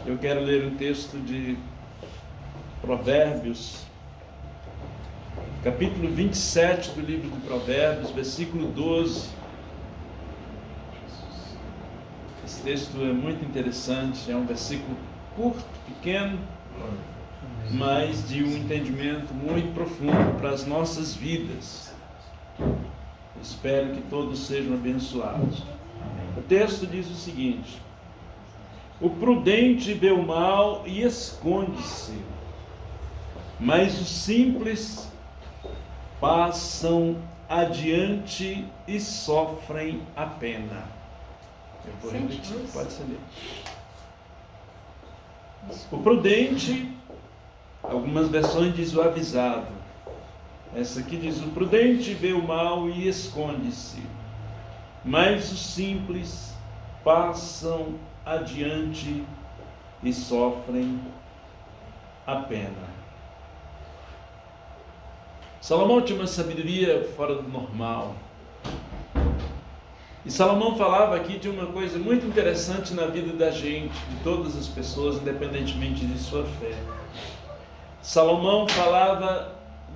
Eu quero ler um texto de Provérbios, capítulo 27 do livro de Provérbios, versículo 12. Esse texto é muito interessante, é um versículo curto, pequeno, mas de um entendimento muito profundo para as nossas vidas. Espero que todos sejam abençoados. O texto diz o seguinte: o prudente vê o mal e esconde-se, mas os simples passam adiante e sofrem a pena. Eu vou repetir, pode ser ler. O prudente, algumas versões diz o avisado. Essa aqui diz: o prudente vê o mal e esconde-se, mas os simples passam adiante e sofrem a pena. Salomão tinha uma sabedoria fora do normal. E Salomão falava aqui de uma coisa muito interessante na vida da gente, de todas as pessoas, independentemente de sua fé. Salomão falava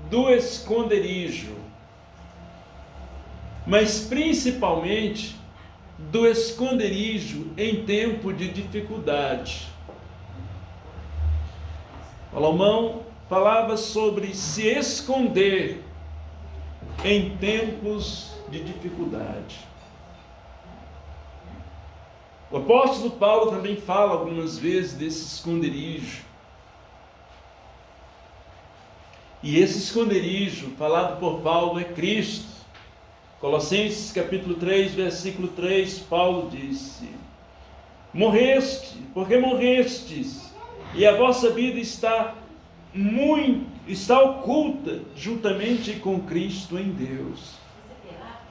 do esconderijo, mas principalmente do esconderijo em tempo de dificuldade. Salomão falava sobre se esconder em tempos de dificuldade. O apóstolo Paulo também fala algumas vezes desse esconderijo. E esse esconderijo falado por Paulo é Cristo. Colossenses capítulo 3, versículo 3, Paulo disse: morreste, porque morrestes, e a vossa vida está oculta juntamente com Cristo em Deus.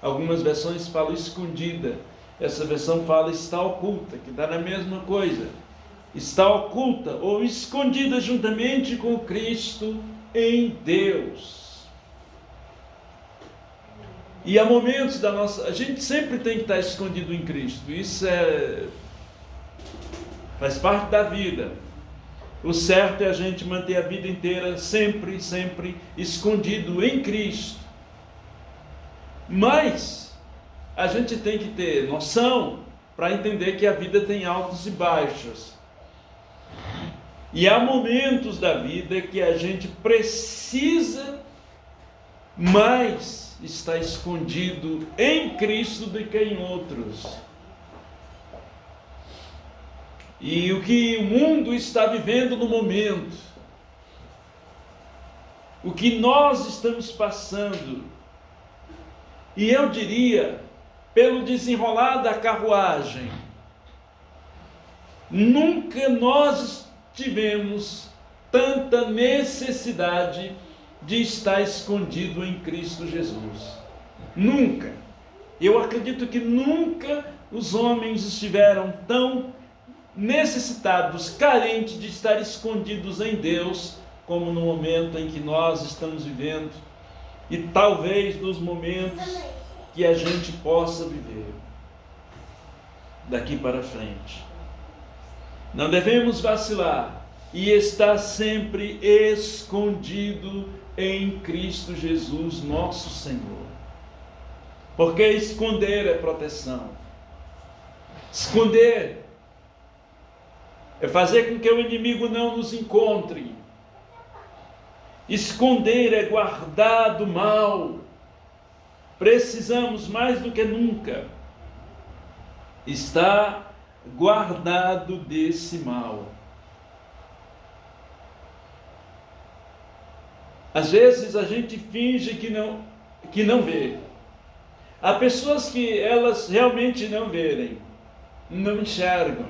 Algumas versões falam escondida, essa versão fala está oculta, que dá na mesma coisa. Está oculta ou escondida juntamente com Cristo em Deus. E há momentos da nossa... A gente sempre tem que estar escondido em Cristo. Isso faz parte da vida. O certo é a gente manter a vida inteira sempre escondido em Cristo. Mas a gente tem que ter noção para entender que a vida tem altos e baixos. E há momentos da vida que a gente precisa mais estar escondido em Cristo do que em outros. E o que o mundo está vivendo no momento, o que nós estamos passando, e eu diria, pelo desenrolar da carruagem, nunca nós tivemos tanta necessidade de estar escondido em Cristo Jesus. Nunca. Eu acredito que nunca os homens estiveram tão necessitados, carentes de estar escondidos em Deus, como no momento em que nós estamos vivendo, e talvez nos momentos que a gente possa viver daqui para frente. Não devemos vacilar e estar sempre escondido em Cristo Jesus, nosso Senhor. Porque esconder é proteção. Esconder é fazer com que o inimigo não nos encontre. Esconder é guardar do mal. Precisamos mais do que nunca estar guardado desse mal. Às vezes a gente finge que não vê. Há pessoas que elas realmente não verem, não enxergam.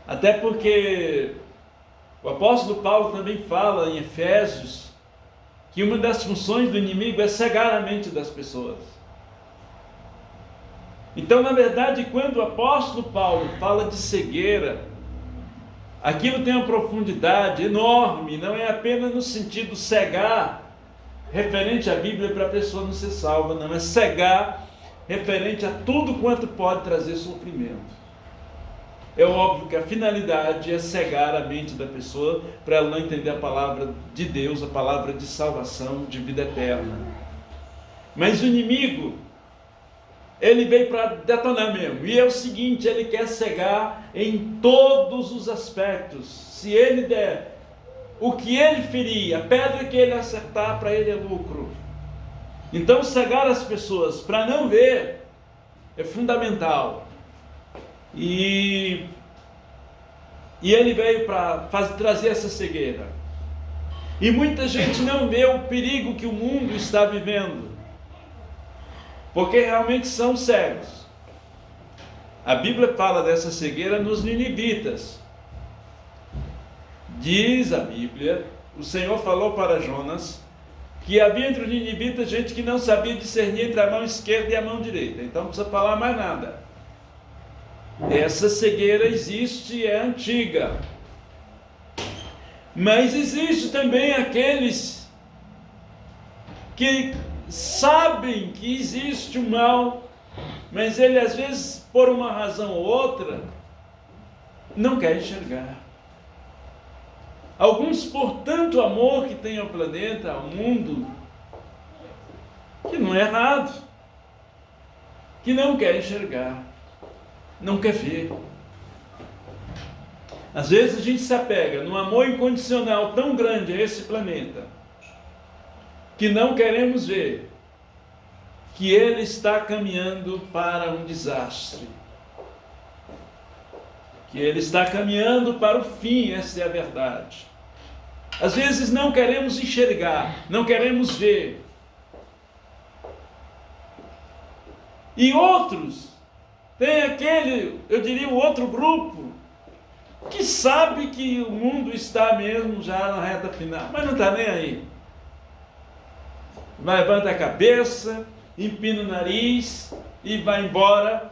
Até porque o apóstolo Paulo também fala em Efésios que uma das funções do inimigo é cegar a mente das pessoas. Então, na verdade, quando o apóstolo Paulo fala de cegueira, aquilo tem uma profundidade enorme, não é apenas no sentido cegar, referente à Bíblia para a pessoa não ser salva, não, é cegar referente a tudo quanto pode trazer sofrimento. é óbvio que a finalidade é cegar a mente da pessoa para ela não entender a palavra de Deus, a palavra de salvação, de vida eterna. Mas o inimigo, ele veio para detonar mesmo. E é o seguinte, ele quer cegar em todos os aspectos. Se ele der o que ele ferir, a pedra que ele acertar, para ele é lucro. Então cegar as pessoas para não ver é fundamental. E ele veio para trazer essa cegueira. E muita gente não vê o perigo que o mundo está vivendo, porque realmente são cegos. A Bíblia fala dessa cegueira nos ninivitas. Diz a Bíblia, o Senhor falou para Jonas, que havia entre os ninivitas gente que não sabia discernir entre a mão esquerda e a mão direita. Então não precisa falar mais nada. Essa cegueira existe e é antiga. Mas existe também aqueles que sabem que existe o mal, mas ele às vezes, por uma razão ou outra, não quer enxergar. Alguns, por tanto amor que tem ao planeta, ao mundo, que não é errado, que não quer enxergar, não quer ver. Às vezes a gente se apega num amor incondicional tão grande a esse planeta, que não queremos ver que ele está caminhando para um desastre, que ele está caminhando para o fim, essa é a verdade. Às vezes não queremos enxergar, não queremos ver. E outros, tem aquele, eu diria o outro grupo, que sabe que o mundo está mesmo já na reta final, mas não está nem aí. Levanta a cabeça, empina o nariz e vai embora.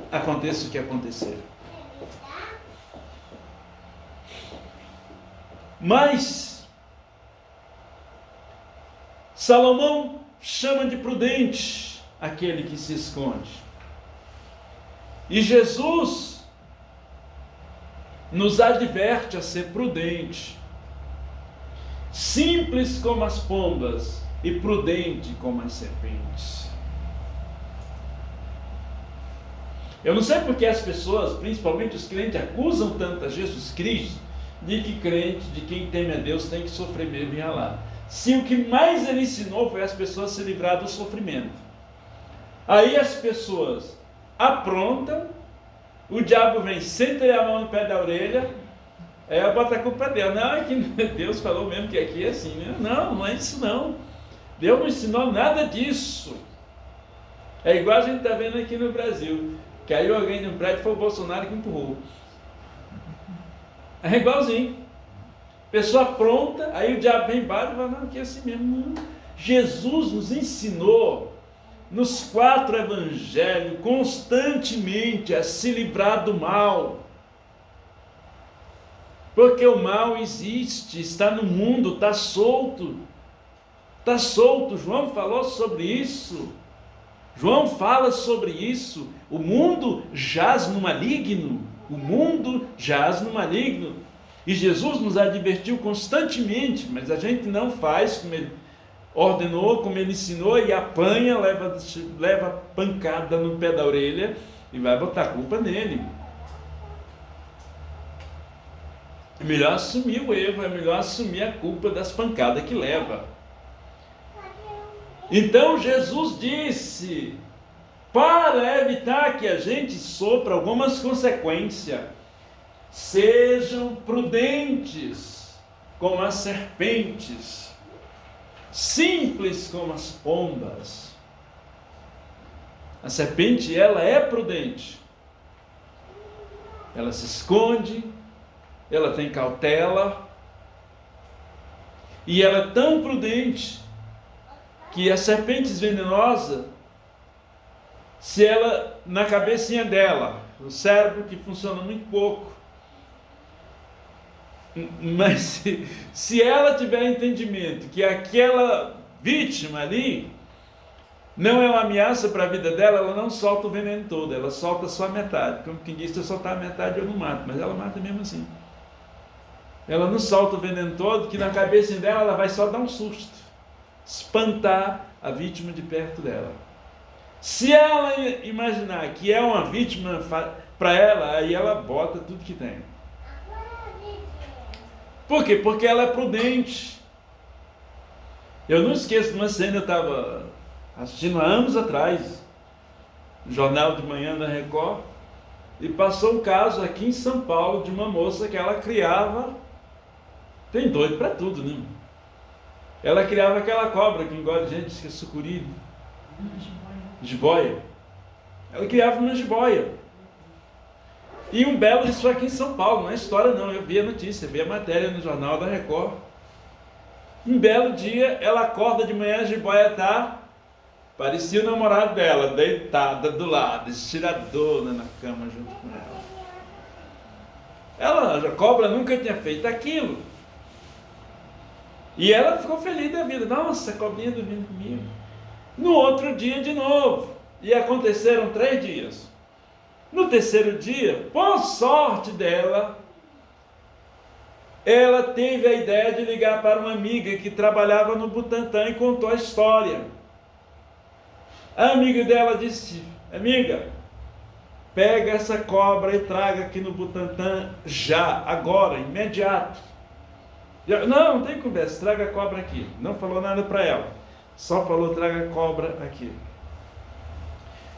Aconteça o que acontecer. Mas Salomão chama de prudente aquele que se esconde. E Jesus nos adverte a ser prudente, simples como as pombas e prudente como as serpentes. Eu não sei porque as pessoas, principalmente os crentes, acusam tanto a Jesus Cristo de que crente, de quem teme a Deus, tem que sofrer mesmo e ralar. Se o que mais ele ensinou foi as pessoas se livrar do sofrimento. Aí as pessoas aprontam, o diabo vem, senta a mão no pé da orelha, aí ela bota a culpa dela. Não, é que Deus falou mesmo que aqui é assim, né? Não, não é isso não. Deus não ensinou nada disso. É igual a gente está vendo aqui no Brasil. Caiu alguém no prédio, foi o Bolsonaro que empurrou. É igualzinho. Pessoa pronta, aí o diabo vem embaixo e fala, não, que é assim mesmo. Jesus nos ensinou, nos 4 evangelhos, constantemente a se livrar do mal. Porque o mal existe, está no mundo, está solto. Está solto, João falou sobre isso. João fala sobre isso. O mundo jaz no maligno. O mundo jaz no maligno. E Jesus nos advertiu constantemente, mas a gente não faz como ele ordenou, como ele ensinou, e apanha, leva pancada no pé da orelha e vai botar a culpa nele. É melhor assumir o erro, é melhor assumir a culpa das pancadas que leva. Então Jesus disse, para evitar que a gente sofra algumas consequências, sejam prudentes como as serpentes, simples como as pombas. A serpente, ela é prudente, ela se esconde, ela tem cautela, e ela é tão prudente que as serpentes venenosas, se ela, na cabecinha dela, o cérebro que funciona muito pouco, mas se ela tiver entendimento que aquela vítima ali não é uma ameaça para a vida dela, ela não solta o veneno todo, ela solta só a metade. Como quem diz, se eu soltar a metade eu não mato, mas ela mata mesmo assim. Ela não solta o veneno todo, que na cabeça dela ela vai só dar um susto, espantar a vítima de perto dela. Se ela imaginar que é uma vítima para ela, aí ela bota tudo que tem. Por quê? Porque ela é prudente. Eu não esqueço de uma cena, eu estava assistindo há anos atrás, Jornal de Manhã da Record, e passou um caso aqui em São Paulo de uma moça que ela criava, tem doido para tudo, né? Ela criava aquela cobra que engole gente, que é sucuri, jiboia. Ela criava uma jiboia. E um belo, isso aqui em São Paulo, não é história não, eu vi a notícia, vi a matéria no Jornal da Record. Um belo dia, ela acorda de manhã, a jiboia tá, parecia o namorado dela, deitada do lado, estiradona na cama junto com ela. A cobra nunca tinha feito aquilo. E ela ficou feliz da vida. Nossa, a cobrinha dormindo comigo. No outro dia de novo. E aconteceram 3 dias. No terceiro dia, por sorte dela, ela teve a ideia de ligar para uma amiga que trabalhava no Butantã e contou a história. A amiga dela disse: amiga, pega essa cobra e traga aqui no Butantã já, agora, imediato. Não tem conversa, traga a cobra aqui. Não falou nada para ela, só falou: traga a cobra aqui.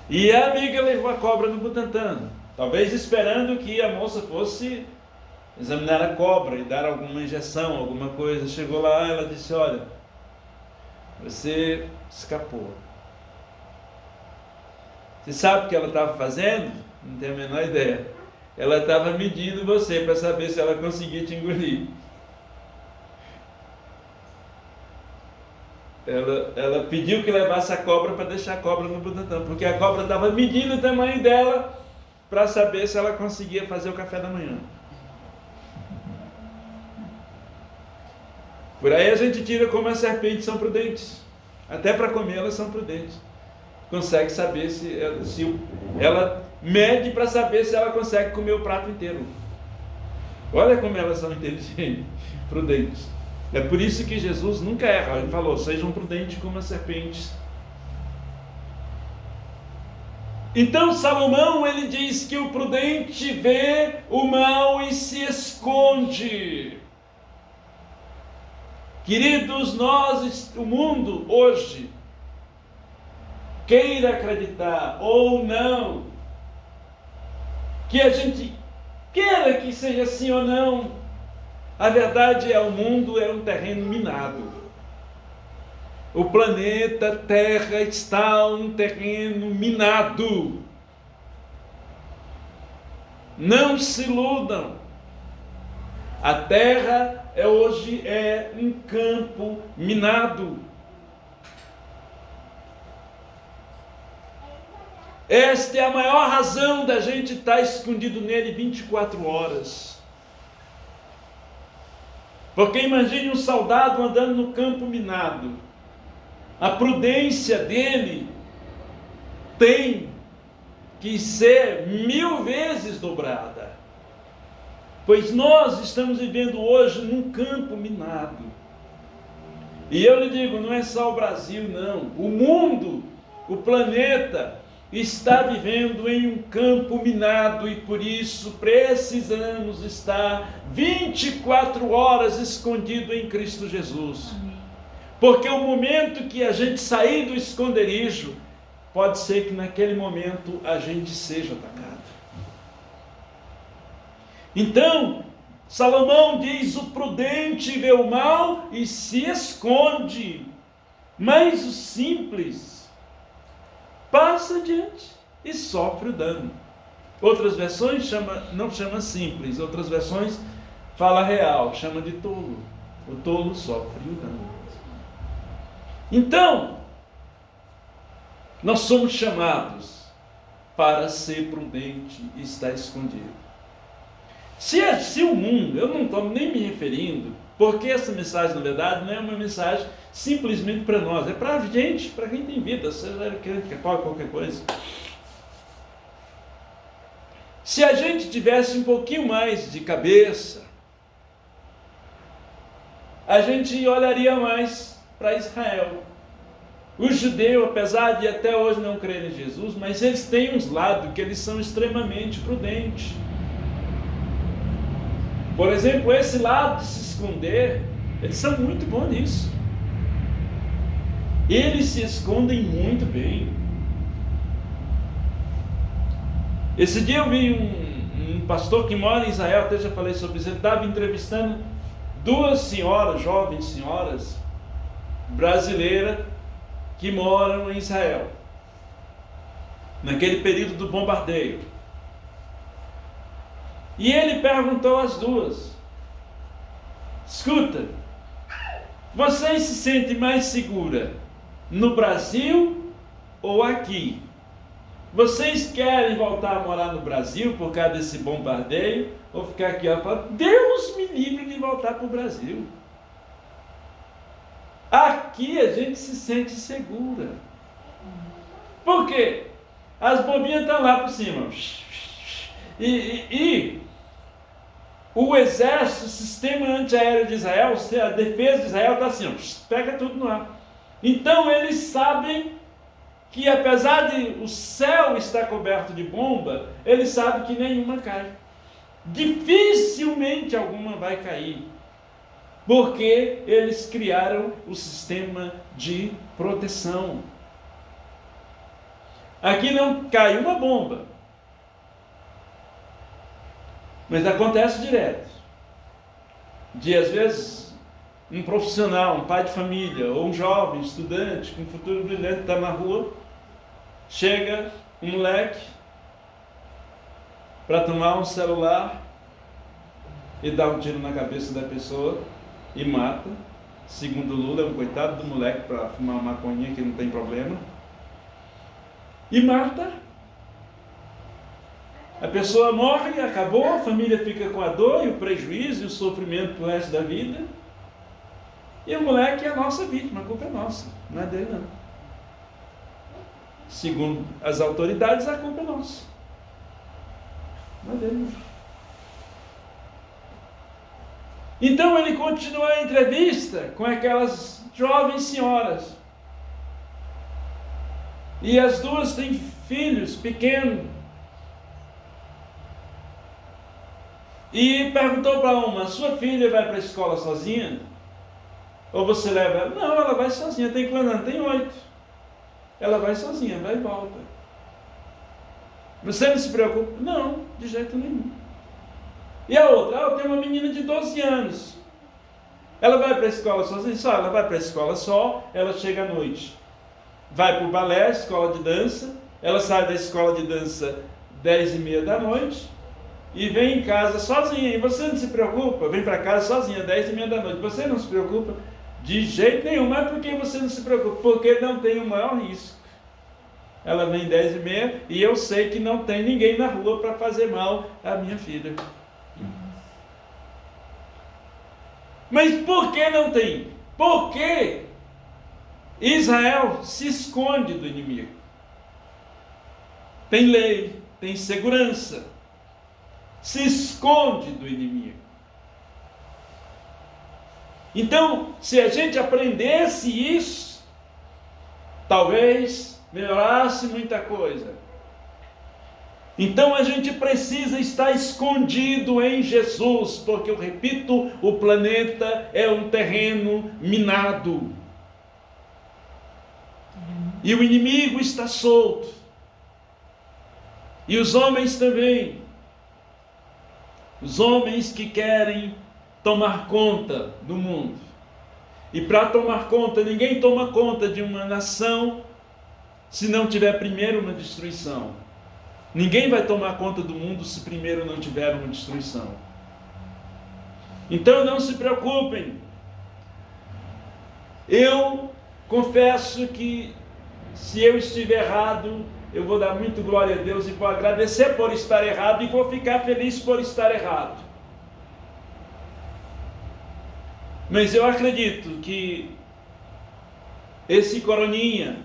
E a amiga levou a cobra no Butantã, talvez esperando que a moça fosse examinar a cobra e dar alguma injeção, alguma coisa. Chegou lá, ela disse: olha, você escapou. Você sabe o que ela estava fazendo? Não tem a menor ideia. Ela estava medindo você para saber se ela conseguia te engolir. Ela pediu que levasse a cobra para deixar a cobra no Butantã, porque a cobra estava medindo o tamanho dela para saber se ela conseguia fazer o café da manhã. Por aí a gente tira como as serpentes são prudentes. Até para comer elas são prudentes. Consegue saber se ela mede para saber se ela consegue comer o prato inteiro. Olha como elas são inteligentes, prudentes. É por isso que Jesus nunca erra. Ele falou: sejam prudentes como as serpentes. Então Salomão, ele diz que o prudente vê o mal e se esconde. Queridos, o mundo hoje, queira acreditar ou não, que a gente queira que seja assim ou não, a verdade é: o mundo é um terreno minado. O planeta Terra está um terreno minado. Não se iludam. A Terra hoje é um campo minado. Esta é a maior razão da gente estar escondido nele 24 horas. Porque imagine um soldado andando no campo minado. A prudência dele tem que ser 1000 vezes dobrada. Pois nós estamos vivendo hoje num campo minado. E eu lhe digo, não é só o Brasil, não. O mundo, o planeta, está vivendo em um campo minado, e por isso precisamos estar 24 horas escondido em Cristo Jesus. Amém. Porque o momento que a gente sair do esconderijo, pode ser que naquele momento a gente seja atacado. Então, Salomão diz: o prudente vê o mal e se esconde, mas o simples passa adiante e sofre o dano. Outras versões não chama simples, outras versões fala real, chama de tolo. O tolo sofre o dano. Então, nós somos chamados para ser prudente e estar escondido. Se o mundo, eu não estou nem me referindo, porque essa mensagem, na verdade, não é uma mensagem simplesmente para nós, é para a gente, para quem tem vida, seja crente, qualquer coisa. Se a gente tivesse um pouquinho mais de cabeça, a gente olharia mais para Israel. O judeu, apesar de até hoje não crer em Jesus, mas eles têm uns lados que eles são extremamente prudentes. Por exemplo, esse lado de se esconder, eles são muito bons nisso. Eles se escondem muito bem. Esse dia eu vi um pastor que mora em Israel, até já falei sobre isso, ele estava entrevistando duas senhoras, jovens senhoras, brasileiras, que moram em Israel, naquele período do bombardeio. E ele perguntou às duas: escuta, vocês se sentem mais segura no Brasil ou aqui? Vocês querem voltar a morar no Brasil por causa desse bombardeio ou ficar aqui? Ela fala: Deus me livre de voltar para o Brasil. Aqui a gente se sente segura. Por quê? As bombinhas estão lá por cima. E o exército, o sistema antiaéreo de Israel, a defesa de Israel está assim, pega tudo no ar. Então eles sabem que apesar de o céu estar coberto de bomba, eles sabem que nenhuma cai. Dificilmente alguma vai cair. Porque eles criaram o sistema de proteção. Aqui não cai uma bomba, mas acontece direto. De às vezes um profissional, um pai de família, ou um jovem estudante com um futuro brilhante está na rua, chega um moleque para tomar um celular e dá um tiro na cabeça da pessoa e mata. Segundo Lula, é um coitado do moleque para fumar uma maconha que não tem problema. E mata. A pessoa morre, acabou, a família fica com a dor e o prejuízo e o sofrimento pro resto da vida. E o moleque é a nossa vítima, a culpa é nossa, não é dele não. Segundo as autoridades, a culpa é nossa. Não é dele não. Então ele continua a entrevista com aquelas jovens senhoras. E as duas têm filhos pequenos. E perguntou para uma: sua filha vai para a escola sozinha? Ou você leva ela? Não, ela vai sozinha. Tem quantos anos? Tem 8. Ela vai sozinha, vai e volta. Você não se preocupa? Não, de jeito nenhum. E a outra? Eu tenho uma menina de 12 anos. Ela vai para a escola sozinha? Só, ela vai para a escola só, ela chega à noite. Vai para o balé, escola de dança. Ela sai da escola de dança 10h30 da noite e vem em casa sozinha. E você não se preocupa? Vem para casa sozinha, 10h30 da noite. Você não se preocupa? De jeito nenhum. Mas por que você não se preocupa? Porque não tem o maior risco. Ela vem 10h30 e eu sei que não tem ninguém na rua para fazer mal à minha filha. Mas por que não tem? Porque Israel se esconde do inimigo. Tem lei, tem segurança. Se esconde do inimigo. Então, se a gente aprendesse isso, talvez melhorasse muita coisa. Então a gente precisa estar escondido em Jesus, porque eu repito, o planeta é um terreno minado. E o inimigo está solto. E os homens também. Os homens que querem tomar conta do mundo. E para tomar conta, ninguém toma conta de uma nação se não tiver primeiro uma destruição. Ninguém vai tomar conta do mundo se primeiro não tiver uma destruição. Então não se preocupem. Eu confesso que se eu estiver errado, eu vou dar muito glória a Deus e vou agradecer por estar errado e vou ficar feliz por estar errado. Mas eu acredito que Esse coroninha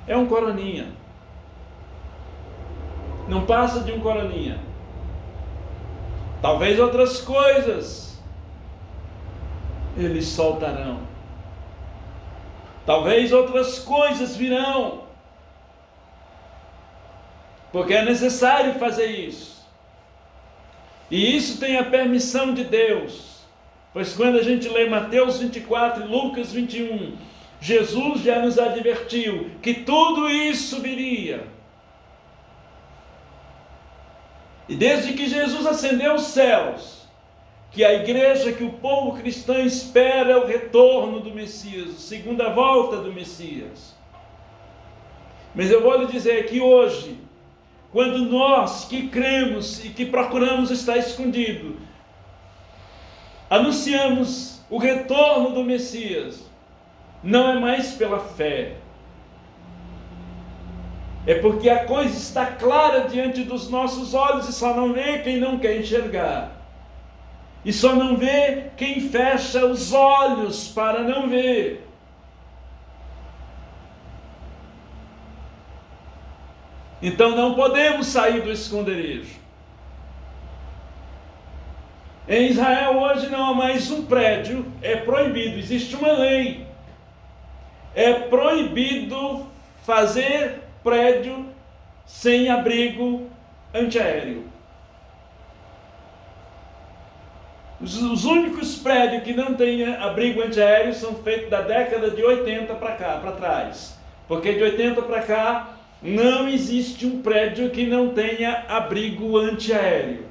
é um coroninha. Não passa de um coroninha. Talvez outras coisas eles soltarão. Talvez outras coisas virão. Porque é necessário fazer isso. E isso tem a permissão de Deus. Pois quando a gente lê Mateus 24 e Lucas 21, Jesus já nos advertiu que tudo isso viria. E desde que Jesus ascendeu aos céus, que a igreja, que o povo cristão espera o retorno do Messias, a segunda volta do Messias. Mas eu vou lhe dizer que hoje, quando nós que cremos e que procuramos estar escondido, anunciamos o retorno do Messias, não é mais pela fé, é porque a coisa está clara diante dos nossos olhos e só não vê quem não quer enxergar, e só não vê quem fecha os olhos para não ver. Então não podemos sair do esconderijo. Em Israel hoje não há mais um prédio, é proibido, existe uma lei. É proibido fazer prédio sem abrigo antiaéreo. Os únicos prédios que não têm abrigo antiaéreo são feitos da década de 80 para cá, para trás. Porque de 80 para cá não existe um prédio que não tenha abrigo antiaéreo.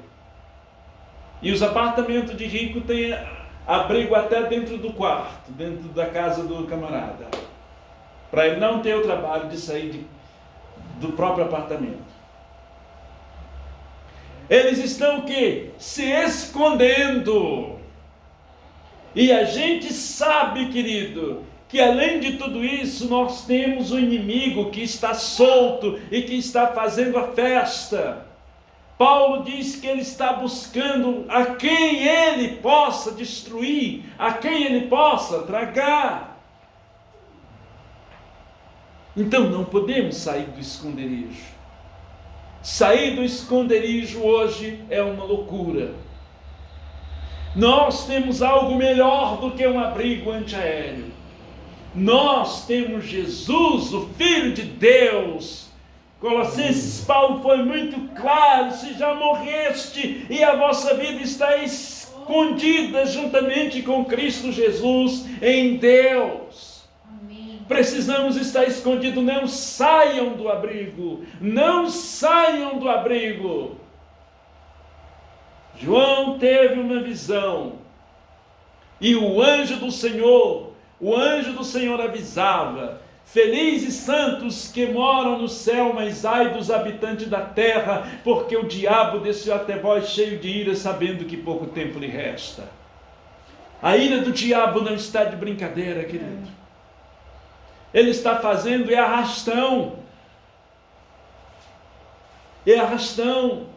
E os apartamentos de rico têm abrigo até dentro do quarto, dentro da casa do camarada, para ele não ter o trabalho de sair do próprio apartamento. Eles estão o quê? Se escondendo. E a gente sabe, querido, que além de tudo isso, nós temos um inimigo que está solto e que está fazendo a festa. Paulo diz que ele está buscando a quem ele possa destruir, a quem ele possa tragar. Então não podemos sair do esconderijo. Sair do esconderijo hoje é uma loucura. Nós temos algo melhor do que um abrigo antiaéreo. Nós temos Jesus, o Filho de Deus. Colossenses, Paulo foi muito claro: se já morreste e a vossa vida está escondida juntamente com Cristo Jesus em Deus. Precisamos estar escondidos. Não saiam do abrigo, não saiam do abrigo. João teve uma visão, e o anjo do Senhor avisava: felizes santos que moram no céu, mas ai dos habitantes da terra, porque o diabo desceu até vós cheio de ira, sabendo que pouco tempo lhe resta. A ira do diabo não está de brincadeira, querido. Ele está fazendo arrastão. Arrastão.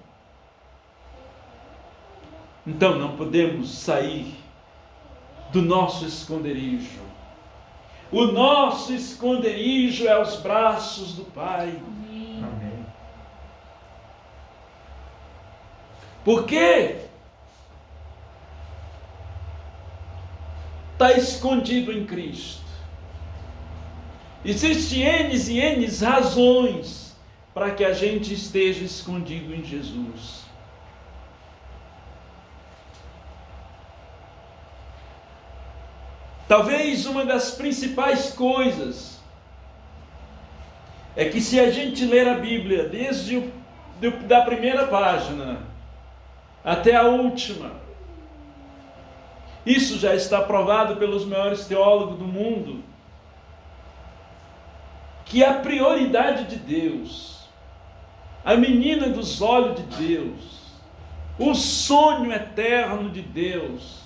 Então não podemos sair do nosso esconderijo. O nosso esconderijo é os braços do Pai. Amém. Por quê? Está escondido em Cristo. Existem N e N razões para que a gente esteja escondido em Jesus. Talvez uma das principais coisas é que, se a gente ler a Bíblia desde da primeira página até a última, isso já está provado pelos maiores teólogos do mundo, que a prioridade de Deus, a menina dos olhos de Deus, o sonho eterno de Deus,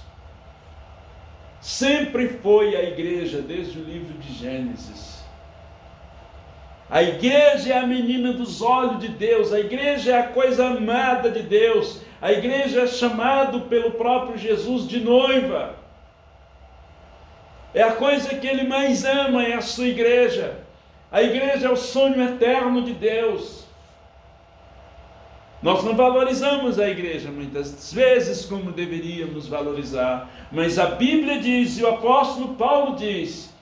sempre foi a igreja, desde o livro de Gênesis. A igreja é a menina dos olhos de Deus, a igreja é a coisa amada de Deus, a igreja é chamada pelo próprio Jesus de noiva. é a coisa que Ele mais ama, é a sua igreja. A igreja é o sonho eterno de Deus. Nós não valorizamos a igreja muitas vezes como deveríamos valorizar, mas a Bíblia diz, e o apóstolo Paulo diz,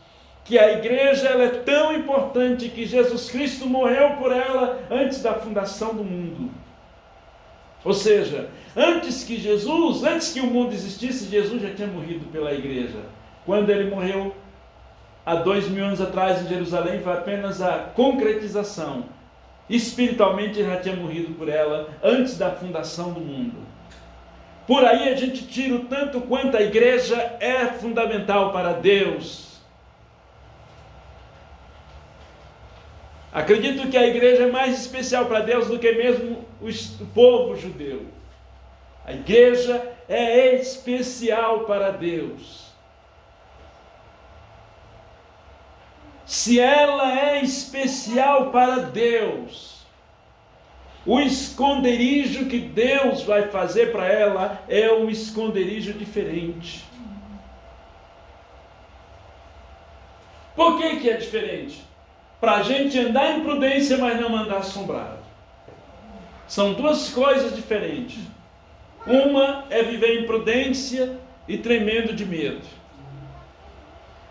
que a igreja ela é tão importante que Jesus Cristo morreu por ela antes da fundação do mundo. Ou seja, antes que o mundo existisse, Jesus já tinha morrido pela igreja. Quando ele morreu, há 2000 anos atrás em Jerusalém, foi apenas a concretização. Espiritualmente ele já tinha morrido por ela antes da fundação do mundo. Por aí a gente tira o tanto quanto a igreja é fundamental para Deus. Acredito que a igreja é mais especial para Deus do que mesmo o povo judeu. A igreja é especial para Deus. Se ela é especial para Deus, o esconderijo que Deus vai fazer para ela é um esconderijo diferente. Por que é diferente? Para a gente andar em prudência, mas não andar assombrado. São duas coisas diferentes. Uma é viver em prudência e tremendo de medo.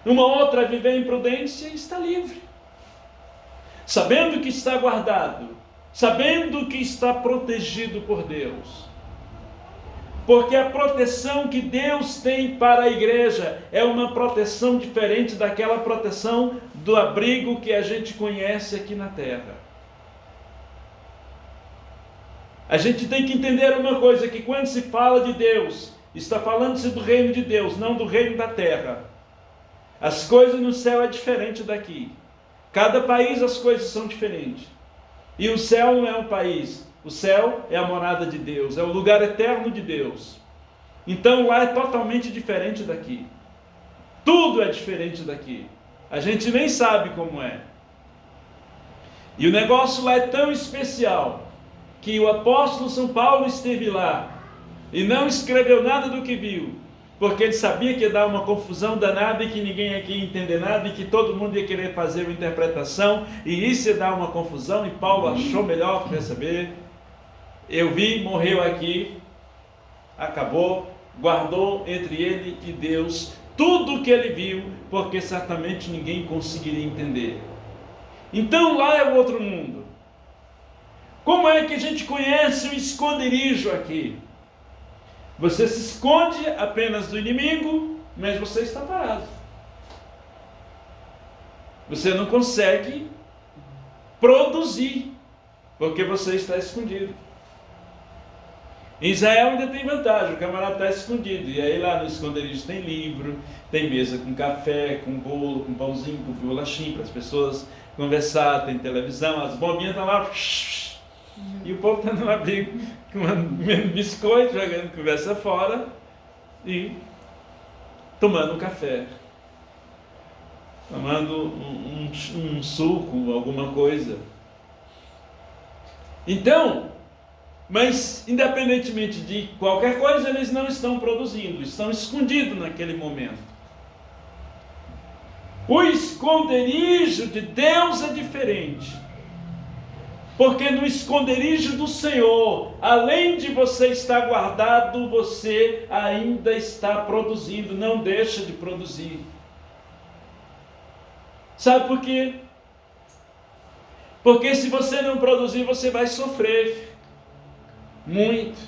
Uma outra é viver em prudência e estar livre. Sabendo que está guardado, sabendo que está protegido por Deus. Porque a proteção que Deus tem para a igreja é uma proteção diferente daquela proteção do abrigo que a gente conhece aqui na terra. A gente tem que entender uma coisa, que quando se fala de Deus, está falando-se do reino de Deus, não do reino da terra. As coisas no céu é diferente daqui. Cada país as coisas são diferentes. E o céu não é um país. O céu é a morada de Deus, é o lugar eterno de Deus. Então lá é totalmente diferente daqui. Tudo é diferente daqui. A gente nem sabe como é. E o negócio lá é tão especial que o apóstolo São Paulo esteve lá e não escreveu nada do que viu, porque ele sabia que ia dar uma confusão danada e que ninguém aqui ia entender nada e que todo mundo ia querer fazer uma interpretação e isso ia dar uma confusão. E Paulo achou melhor, quer saber, eu vi, morreu aqui, acabou, guardou entre ele e Deus tudo o que ele viu, porque certamente ninguém conseguiria entender. Então lá é o outro mundo. Como é que a gente conhece o esconderijo aqui? Você se esconde apenas do inimigo, mas você está parado. Você não consegue produzir, porque você está escondido. Em Israel ainda tem vantagem, o camarada está escondido. E aí lá no esconderijo tem livro, tem mesa com café, com bolo, com pãozinho, com bolachinho para as pessoas conversar, tem televisão, as bombinhas estão lá. E o povo está no abrigo, comendo biscoito, jogando conversa fora e tomando um café, tomando um suco, alguma coisa. Então, mas independentemente de qualquer coisa, eles não estão produzindo, estão escondidos naquele momento. O esconderijo de Deus é diferente. Porque no esconderijo do Senhor, além de você estar guardado, você ainda está produzindo, não deixa de produzir. Sabe por quê? Porque se você não produzir, você vai sofrer muito.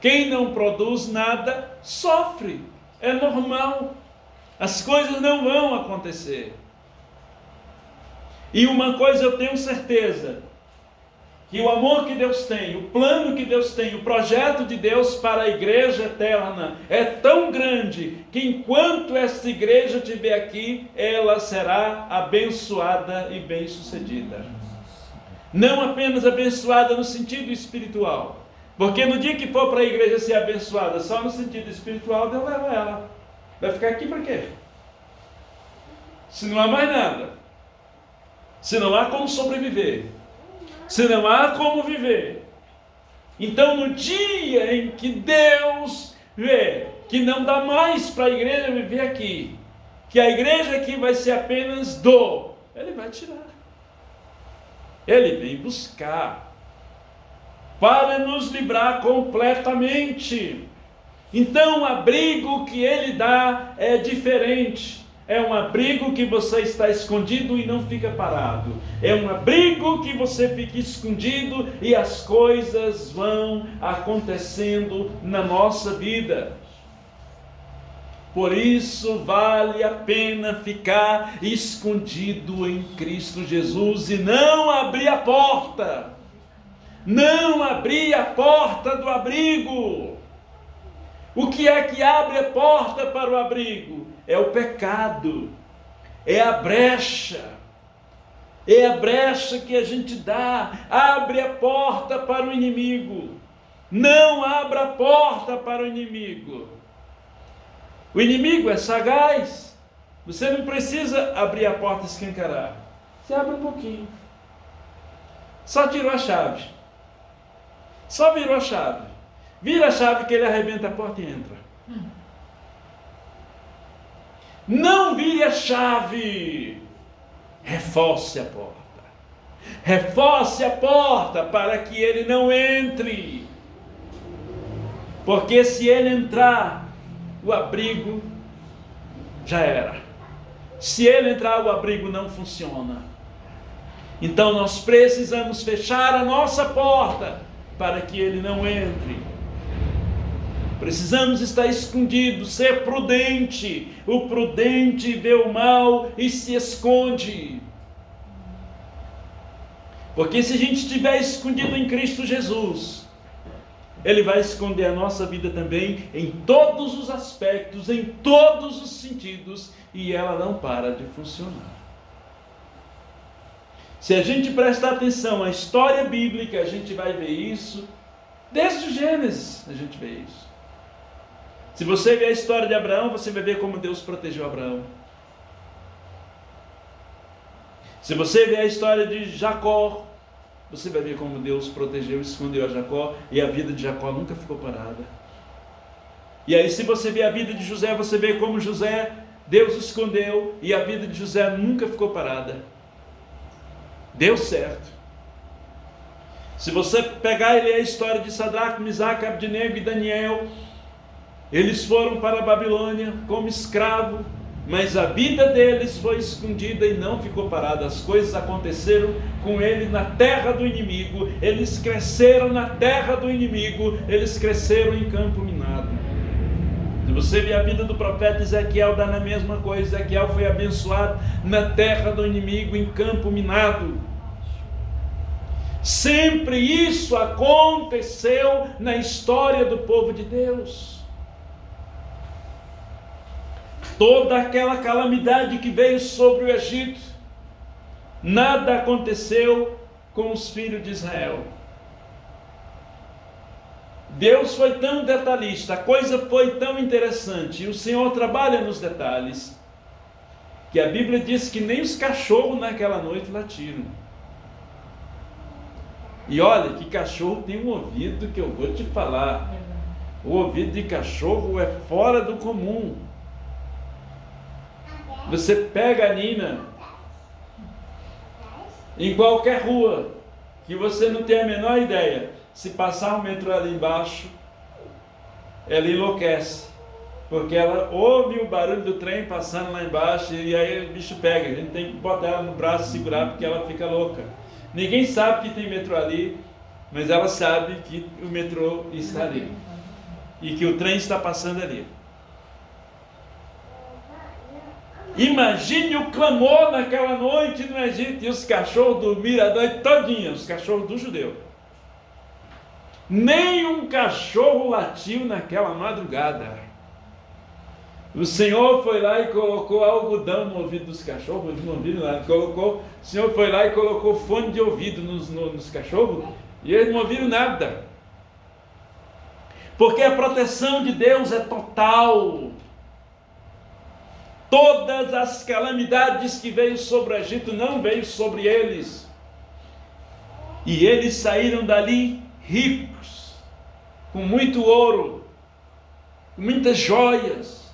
Quem não produz nada, sofre. É normal. As coisas não vão acontecer. E uma coisa eu tenho certeza, que o amor que Deus tem, o plano que Deus tem, o projeto de Deus para a igreja eterna é tão grande que enquanto esta igreja estiver aqui, ela será abençoada e bem-sucedida. Não apenas abençoada no sentido espiritual, porque no dia que for para a igreja ser abençoada só no sentido espiritual, Deus leva ela. Vai ficar aqui para quê? Se não há mais nada, se não há como sobreviver, se não há como viver. Então no dia em que Deus vê que não dá mais para a igreja viver aqui, que a igreja aqui vai ser apenas dor, ele vai tirar. Ele vem buscar para nos livrar completamente. Então o abrigo que ele dá é diferente. É um abrigo que você está escondido e não fica parado. É um abrigo que você fica escondido e as coisas vão acontecendo na nossa vida. Por isso vale a pena ficar escondido em Cristo Jesus e não abrir a porta. Não abrir a porta do abrigo. O que é que abre a porta para o abrigo? É o pecado, é a brecha que a gente dá, abre a porta para o inimigo. Não abra a porta para o inimigo. O inimigo é sagaz, você não precisa abrir a porta e escancarar, você abre um pouquinho, só tirou a chave, só virou a chave, vira a chave que ele arrebenta a porta e entra. Não vire a chave, reforce a porta para que ele não entre, porque se ele entrar, o abrigo já era. Se ele entrar, o abrigo não funciona. Então nós precisamos fechar a nossa porta para que ele não entre. Precisamos estar escondidos, ser prudente. O prudente vê o mal e se esconde. Porque se a gente estiver escondido em Cristo Jesus, Ele vai esconder a nossa vida também em todos os aspectos, em todos os sentidos, e ela não para de funcionar. Se a gente prestar atenção à história bíblica, a gente vai ver isso. Desde o Gênesis a gente vê isso. Se você ver a história de Abraão, você vai ver como Deus protegeu Abraão. Se você ver a história de Jacó, você vai ver como Deus protegeu e escondeu a Jacó, e a vida de Jacó nunca ficou parada. E aí se você ver a vida de José, você vê como José, Deus escondeu, e a vida de José nunca ficou parada. Deu certo. Se você pegar e ler a história de Sadraque, Misaque, Abdenego e Daniel, eles foram para a Babilônia como escravo, mas a vida deles foi escondida e não ficou parada. As coisas aconteceram com ele na terra do inimigo, eles cresceram na terra do inimigo, eles cresceram em campo minado. Se você ver a vida do profeta Ezequiel, dá na mesma coisa. Ezequiel foi abençoado na terra do inimigo, em campo minado. Sempre isso aconteceu na história do povo de Deus. Toda aquela calamidade que veio sobre o Egito, nada aconteceu com os filhos de Israel. Deus foi tão detalhista, a coisa foi tão interessante, e o Senhor trabalha nos detalhes, que a Bíblia diz que nem os cachorros naquela noite latiram. E olha que cachorro tem um ouvido que eu vou te falar. O ouvido de cachorro é fora do comum. Você pega a Nina em qualquer rua, que você não tem a menor ideia, se passar um metrô ali embaixo, ela enlouquece, porque ela ouve o barulho do trem passando lá embaixo, e aí o bicho pega. A gente tem que botar ela no braço e segurar, porque ela fica louca. Ninguém sabe que tem metrô ali, mas ela sabe que o metrô está ali e que o trem está passando ali. Imagine o clamor naquela noite no Egito, e os cachorros dormiram a noite todinha, os cachorros do judeu. Nem um cachorro latiu naquela madrugada. O Senhor foi lá e colocou algodão no ouvido dos cachorros, eles não ouviram nada. O Senhor foi lá e colocou fone de ouvido nos cachorros, e eles não ouviram nada. Porque a proteção de Deus é total. Todas as calamidades que veio sobre o Egito não veio sobre eles. E eles saíram dali ricos, com muito ouro, com muitas joias.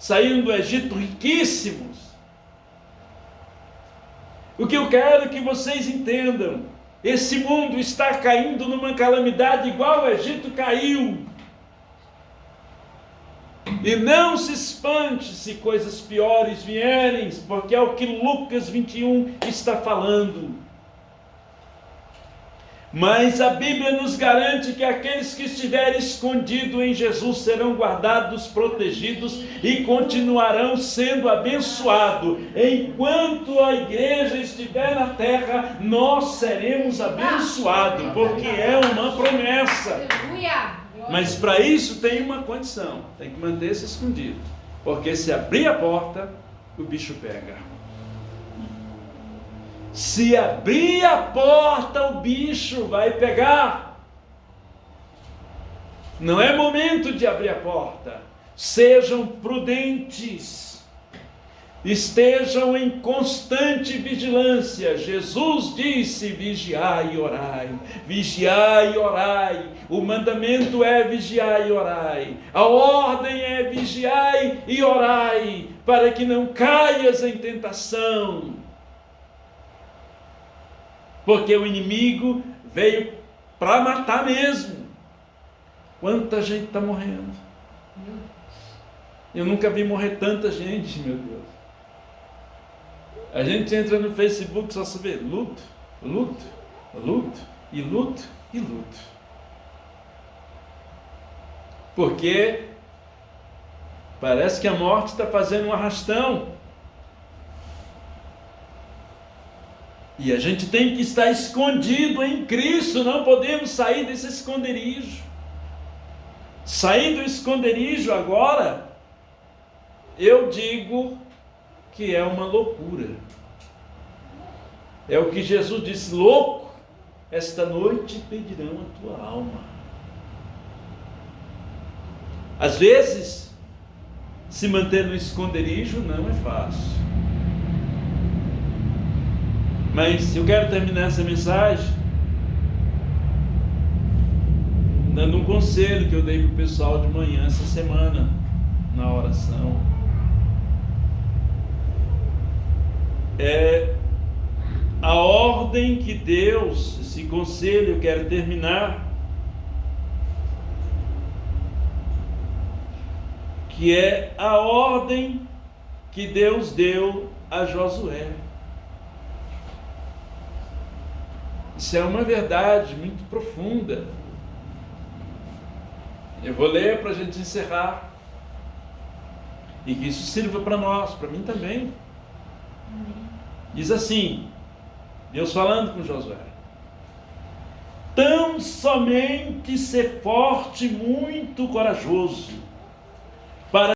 saíram do Egito riquíssimos. O que eu quero que vocês entendam, esse mundo está caindo numa calamidade igual o Egito caiu. E não se espante se coisas piores vierem, porque é o que Lucas 21 está falando. Mas a Bíblia nos garante que aqueles que estiverem escondidos em Jesus serão guardados, protegidos e continuarão sendo abençoados. Enquanto a igreja estiver na terra, nós seremos abençoados, porque é uma promessa. Mas para isso tem uma condição, tem que manter-se escondido, porque se abrir a porta, o bicho pega. Se abrir a porta, o bicho vai pegar. Não é momento de abrir a porta. Sejam prudentes. Estejam em constante vigilância. Jesus disse: vigiai e orai. Vigiai e orai. O mandamento é vigiai e orai. A ordem é vigiai e orai, para que não caias em tentação. Porque o inimigo veio para matar mesmo. Quanta gente está morrendo. Eu nunca vi morrer tanta gente, meu Deus. A gente entra no Facebook, só se vê luto, luto, luto, e luto, e luto. Porque parece que a morte está fazendo um arrastão. E a gente tem que estar escondido em Cristo, não podemos sair desse esconderijo. Sair do esconderijo agora, eu digo que é uma loucura. É o que Jesus disse: louco, esta noite pedirão a tua alma. Às vezes, se manter no esconderijo não é fácil. Mas eu quero terminar essa mensagem dando um conselho que eu dei para o pessoal de manhã essa semana, na oração. É a ordem que Deus, esse conselho eu quero terminar, que é a ordem que Deus deu a Josué. Isso é uma verdade muito profunda. Eu vou ler para a gente encerrar. E que isso sirva para nós, para mim também. Diz assim, Deus falando com Josué: tão somente ser forte e muito corajoso,